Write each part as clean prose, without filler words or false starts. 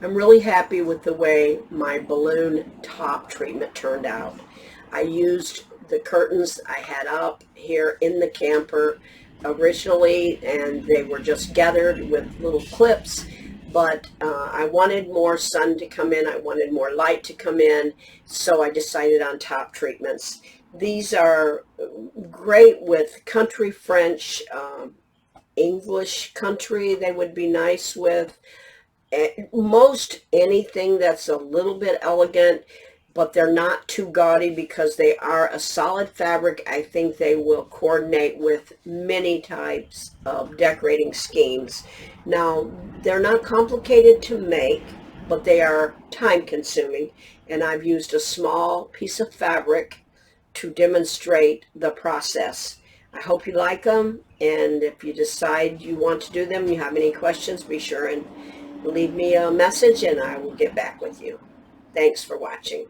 I'm really happy with the way my balloon top treatment turned out. I used the curtains I had up here in the camper originally, and they were just gathered with little clips, but I wanted more sun to come in, I wanted more light to come in, so I decided on top treatments. These are great with country French, English country they would be nice with. Most anything that's a little bit elegant, but they're not too gaudy because they are a solid fabric. I think they will coordinate with many types of decorating schemes. Now, they're not complicated to make, but they are time consuming, and I've used a small piece of fabric to demonstrate the process. I hope you like them, and if you decide you want to do them, you have any questions, be sure and leave me a message and I will get back with you. Thanks for watching.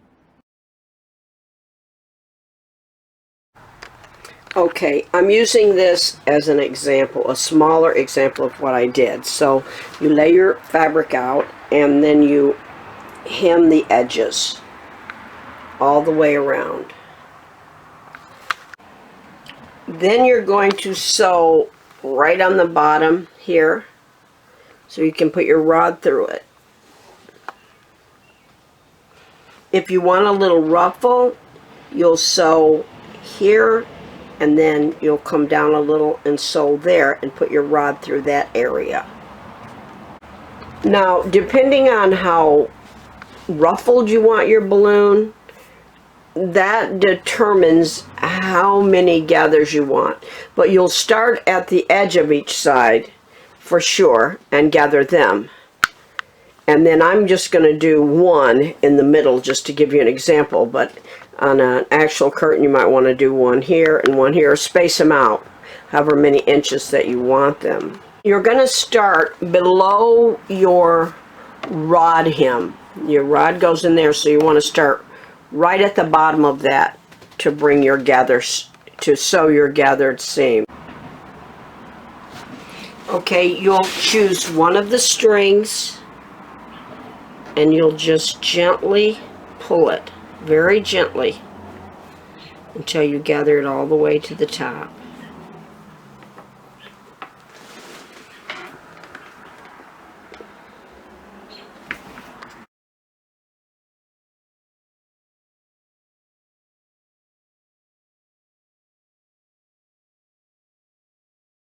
Okay, I'm using this as an example, a smaller example of what I did. So you lay your fabric out and then you hem the edges all the way around. Then you're going to sew right on the bottom here, so you can put your rod through it. If you want a little ruffle, you'll sew here, and then you'll come down a little and sew there and put your rod through that area. Now, depending on how ruffled you want your balloon, that determines how many gathers you want. But you'll start at the edge of each side for sure and gather them, and then I'm just going to do one in the middle just to give you an example, but on an actual curtain you might want to do one here and one here. Space them out however many inches that you want them. You're going to start below your rod hem. Your rod goes in there, so you want to start right at the bottom of that to bring your to sew your gathered seam. Okay, you'll choose one of the strings and you'll just gently pull it, very gently, until you gather it all the way to the top.